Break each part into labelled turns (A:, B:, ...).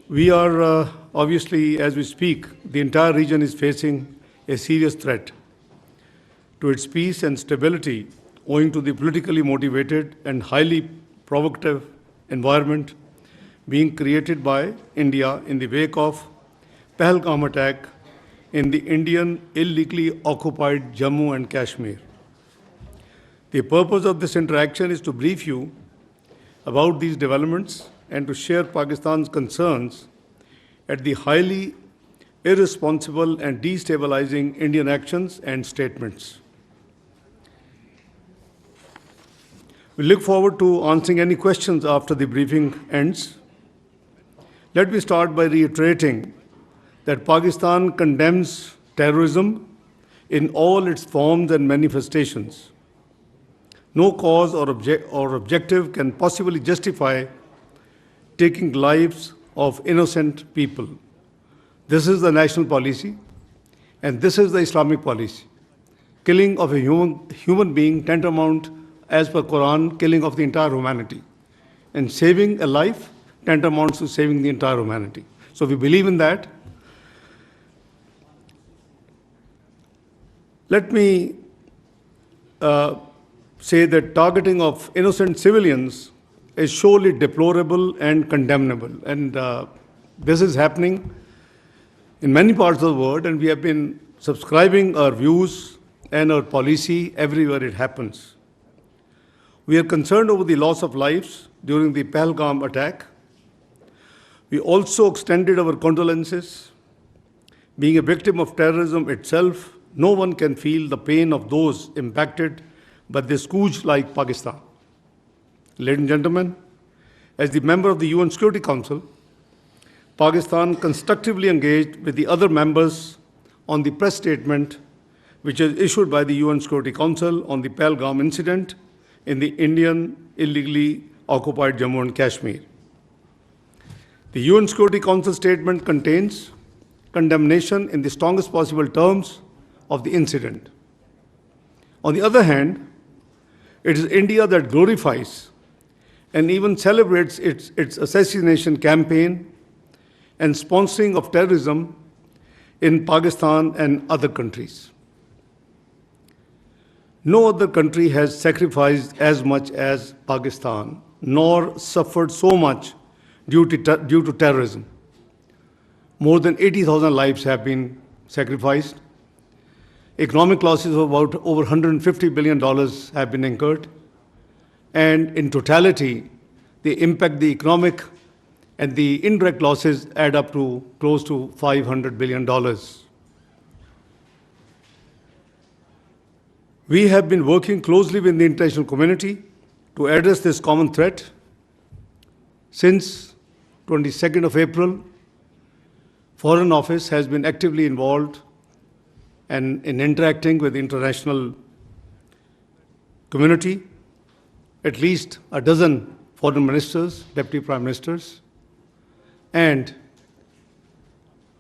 A: We are obviously, as we speak, the entire region is facing a serious threat to its peace and stability owing to the politically motivated and highly provocative environment being created by India in the wake of Pahalgam attack in the Indian illegally occupied Jammu and Kashmir. The purpose of this interaction is to brief you about these developments and to share Pakistan's concerns at the highly irresponsible and destabilizing Indian actions and statements. We look forward to answering any questions after the briefing ends. Let me start by reiterating that Pakistan condemns terrorism in all its forms and manifestations. No cause or objective can possibly justify taking lives of innocent people. This is the national policy, and this is the Islamic policy. Killing of a human being tantamount, as per Quran, killing of the entire humanity. And saving a life tantamounts to saving the entire humanity. So we believe in that. Let me say that targeting of innocent civilians is surely deplorable and condemnable. And this is happening in many parts of the world, and we have been subscribing our views and our policy everywhere it happens. We are concerned over the loss of lives during the Pahalgam attack. We also extended our condolences. Being a victim of terrorism itself, no one can feel the pain of those impacted by this scourge like Pakistan. Ladies and gentlemen, as the member of the UN Security Council, Pakistan constructively engaged with the other members on the press statement which is issued by the UN Security Council on the Pahalgam incident in the Indian illegally occupied Jammu and Kashmir. The UN Security Council statement contains condemnation in the strongest possible terms of the incident. On the other hand, it is India that glorifies and even celebrates its assassination campaign and sponsoring of terrorism in Pakistan and other countries. No other country has sacrificed as much as Pakistan, nor suffered so much due to terrorism. More than 80,000 lives have been sacrificed. Economic losses of about over $150 billion have been incurred. And in totality, the economic and the indirect losses add up to close to $500 billion. We have been working closely with the international community to address this common threat. Since 22nd of April, Foreign Office has been actively involved and in interacting with the international community. At least a dozen foreign ministers, deputy prime ministers, and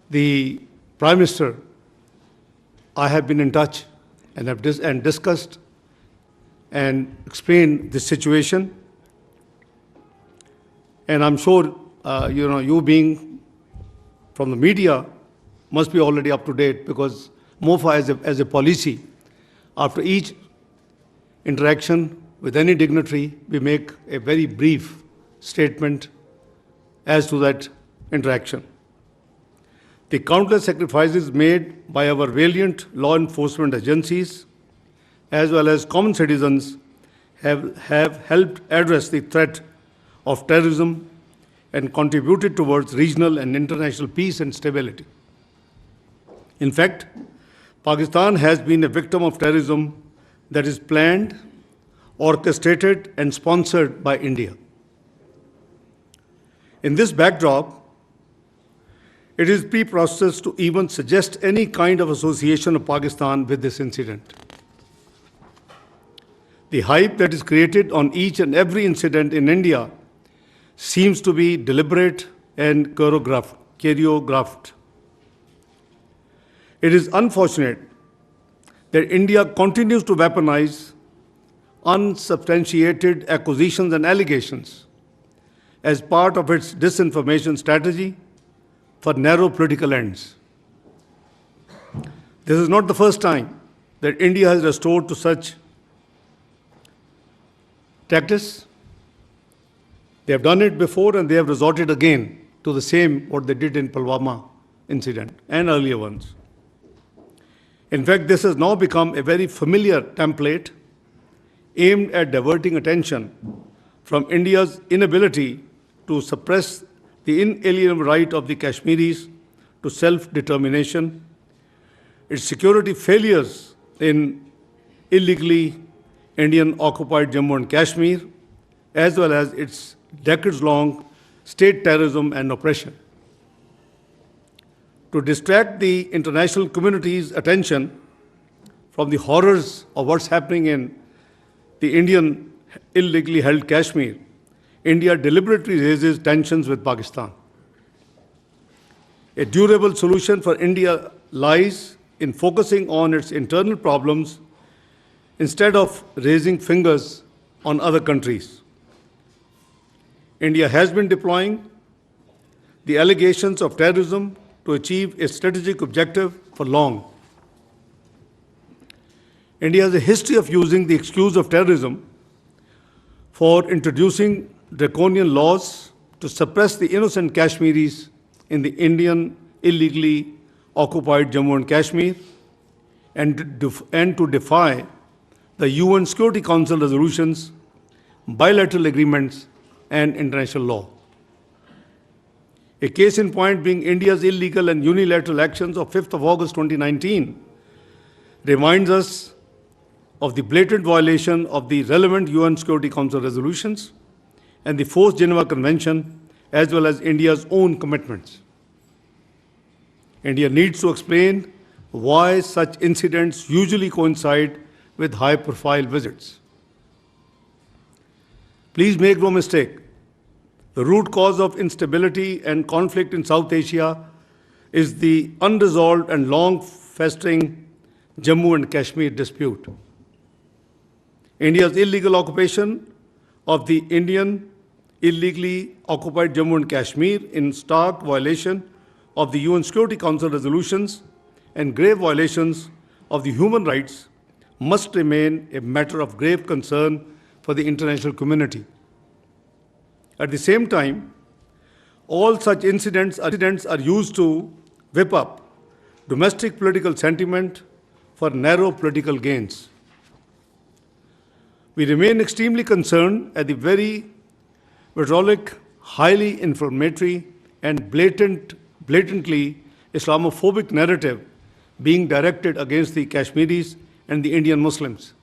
A: the Prime Minister, I have been in touch and have discussed and explained the situation. And I'm sure, you being from the media must be already up to date, because MOFA as a policy, after each interaction with any dignitary, we make a very brief statement as to that interaction. The countless sacrifices made by our valiant law enforcement agencies as well as common citizens have helped address the threat of terrorism and contributed towards regional and international peace and stability. In fact, Pakistan has been a victim of terrorism that is planned, orchestrated, and sponsored by India. In this backdrop, it is preposterous to even suggest any kind of association of Pakistan with this incident. The hype that is created on each and every incident in India seems to be deliberate and choreographed. It is unfortunate that India continues to weaponize unsubstantiated accusations and allegations as part of its disinformation strategy for narrow political ends. This is not the first time that India has resorted to such tactics. They have done it before and they have resorted again to the same what they did in Pulwama incident and earlier ones. In fact, this has now become a very familiar template aimed at diverting attention from India's inability to suppress the inalienable right of the Kashmiris to self-determination, its security failures in illegally Indian-occupied Jammu and Kashmir, as well as its decades-long state terrorism and oppression. To distract the international community's attention from the horrors of what's happening in the Indian illegally held Kashmir, India deliberately raises tensions with Pakistan. A durable solution for India lies in focusing on its internal problems instead of raising fingers on other countries. India has been deploying the allegations of terrorism to achieve a strategic objective for long. India has a history of using the excuse of terrorism for introducing draconian laws to suppress the innocent Kashmiris in the Indian illegally occupied Jammu and Kashmir and to defy the UN Security Council resolutions, bilateral agreements, and international law. A case in point being India's illegal and unilateral actions of 5th of August 2019 reminds us of the blatant violation of the relevant UN Security Council resolutions and the 4th Geneva Convention, as well as India's own commitments. India needs to explain why such incidents usually coincide with high-profile visits. Please make no mistake, the root cause of instability and conflict in South Asia is the unresolved and long-festering Jammu and Kashmir dispute. India's illegal occupation of the Indian illegally occupied Jammu and Kashmir in stark violation of the UN Security Council resolutions and grave violations of the human rights must remain a matter of grave concern for the international community. At the same time, all such incidents are used to whip up domestic political sentiment for narrow political gains. We remain extremely concerned at the very vitriolic, highly inflammatory, and blatantly Islamophobic narrative being directed against the Kashmiris and the Indian Muslims.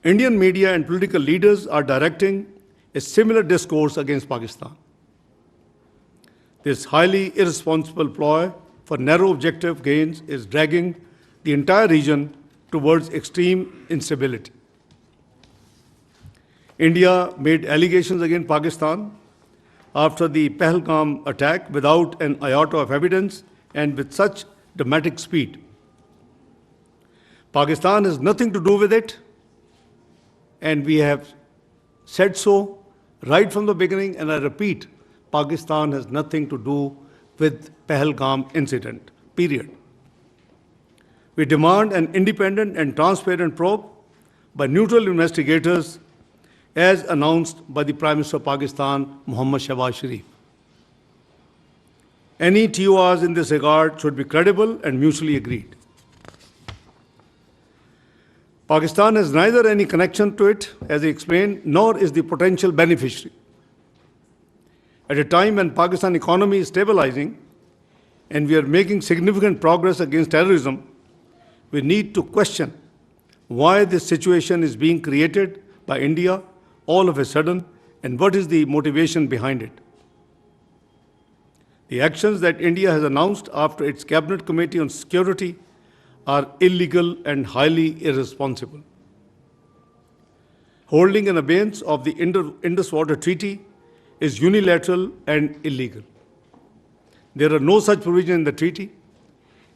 A: Indian media and political leaders are directing a similar discourse against Pakistan. This highly irresponsible ploy for narrow objective gains is dragging the entire region towards extreme instability. India made allegations against Pakistan after the Pahalgam attack without an iota of evidence and with such dramatic speed. Pakistan has nothing to do with it, and we have said so right from the beginning, and I repeat, Pakistan has nothing to do with Pahalgam incident, period. We demand an independent and transparent probe by neutral investigators as announced by the Prime Minister of Pakistan, Muhammad Shahbaz Sharif. Any TORs in this regard should be credible and mutually agreed. Pakistan has neither any connection to it, as I explained, nor is the potential beneficiary. At a time when Pakistan economy is stabilizing and we are making significant progress against terrorism, we need to question why this situation is being created by India all of a sudden and what is the motivation behind it. The actions that India has announced after its Cabinet Committee on Security are illegal and highly irresponsible. Holding in abeyance of the Indus Waters Treaty is unilateral and illegal. There are no such provisions in the treaty.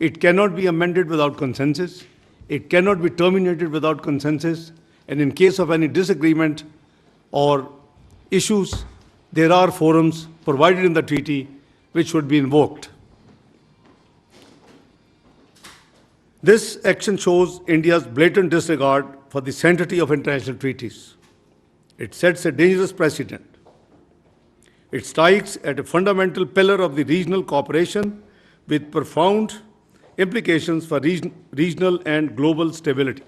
A: It cannot be amended without consensus. It cannot be terminated without consensus. And in case of any disagreement or issues, there are forums provided in the treaty which should be invoked. This action shows India's blatant disregard for the sanctity of international treaties. It sets a dangerous precedent. It strikes at a fundamental pillar of the regional cooperation with profound implications for regional and global stability.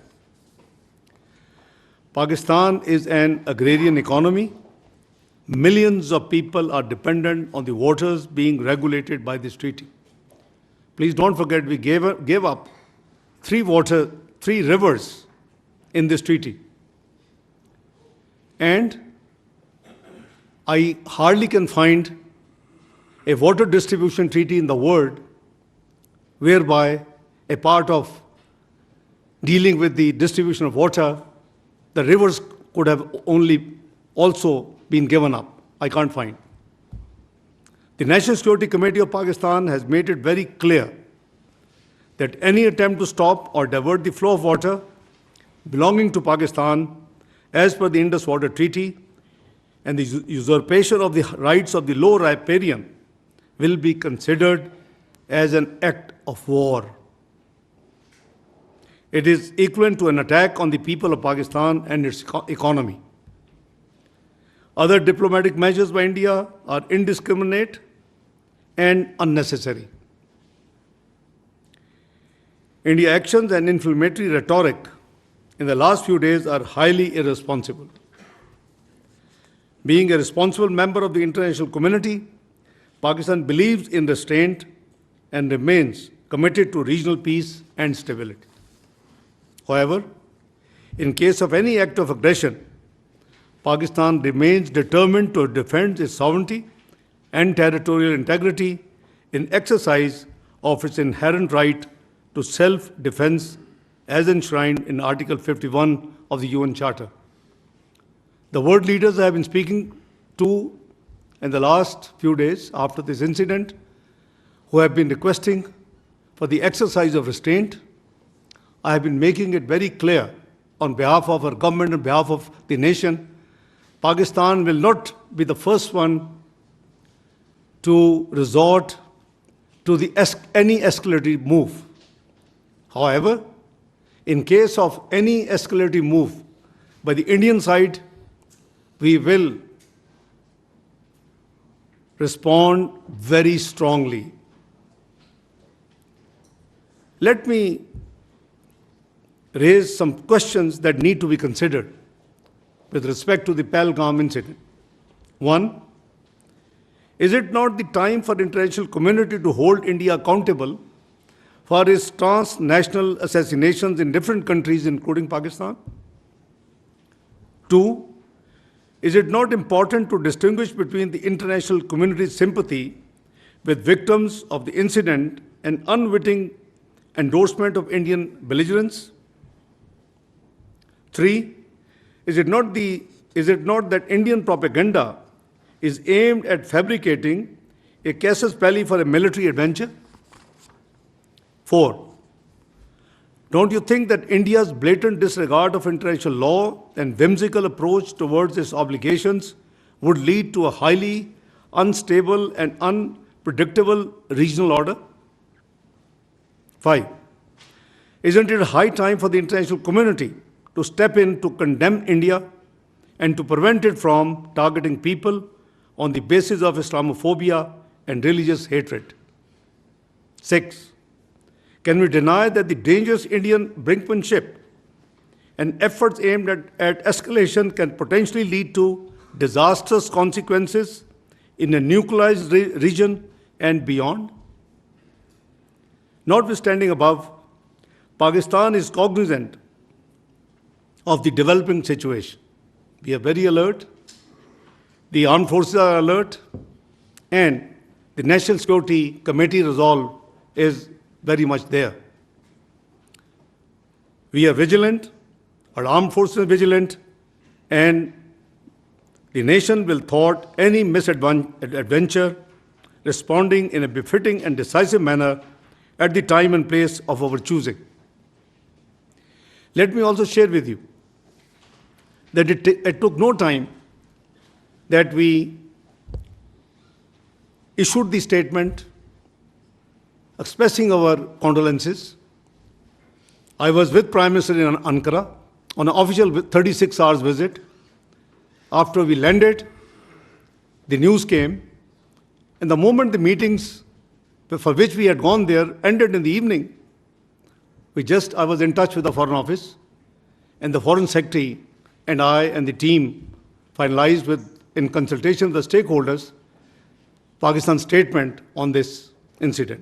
A: Pakistan is an agrarian economy. Millions of people are dependent on the waters being regulated by this treaty. Please don't forget, we gave up three rivers in this treaty. And I hardly can find a water distribution treaty in the world whereby a part of dealing with the distribution of water, the rivers could have only also been given up. I can't find. The National Security Committee of Pakistan has made it very clear that any attempt to stop or divert the flow of water belonging to Pakistan as per the Indus Waters Treaty and the usurpation of the rights of the low riparian will be considered as an act of war. It is equivalent to an attack on the people of Pakistan and its economy. Other diplomatic measures by India are indiscriminate and unnecessary. India's actions and inflammatory rhetoric in the last few days are highly irresponsible. Being a responsible member of the international community, Pakistan believes in restraint and remains committed to regional peace and stability. However, in case of any act of aggression, Pakistan remains determined to defend its sovereignty and territorial integrity in exercise of its inherent right to self-defense as enshrined in Article 51 of the UN Charter. The world leaders I have been speaking to in the last few days after this incident, who have been requesting for the exercise of restraint, I have been making it very clear on behalf of our government, on behalf of the nation, Pakistan will not be the first one to resort to any escalatory move. However, in case of any escalatory move by the Indian side, we will respond very strongly. Let me raise some questions that need to be considered with respect to the Pahalgam incident. One, is it not the time for the international community to hold India accountable for its transnational assassinations in different countries, including Pakistan? Two, is it not important to distinguish between the international community's sympathy with victims of the incident and unwitting endorsement of Indian belligerence? Three, is it not that Indian propaganda is aimed at fabricating a casus belli for a military adventure? Four, don't you think that India's blatant disregard of international law and whimsical approach towards its obligations would lead to a highly unstable and unpredictable regional order? Five, isn't it high time for the international community to step in to condemn India and to prevent it from targeting people on the basis of Islamophobia and religious hatred? Six, can we deny that the dangerous Indian brinkmanship and efforts aimed at escalation can potentially lead to disastrous consequences in a nuclearized region and beyond? Notwithstanding above, Pakistan is cognizant of the developing situation. We are very alert, the armed forces are alert, and the National Security Committee resolve is very much there. We are vigilant, our armed forces are vigilant, and the nation will thwart any misadventure, responding in a befitting and decisive manner at the time and place of our choosing. Let me also share with you that it took no time that we issued the statement expressing our condolences. I was with Prime Minister in Ankara on an official 36 hours visit. After we landed, the news came, and the moment the meetings for which we had gone there ended in the evening, I was in touch with the Foreign Office, and the Foreign Secretary and I and the team finalized in consultation with the stakeholders, Pakistan's statement on this incident.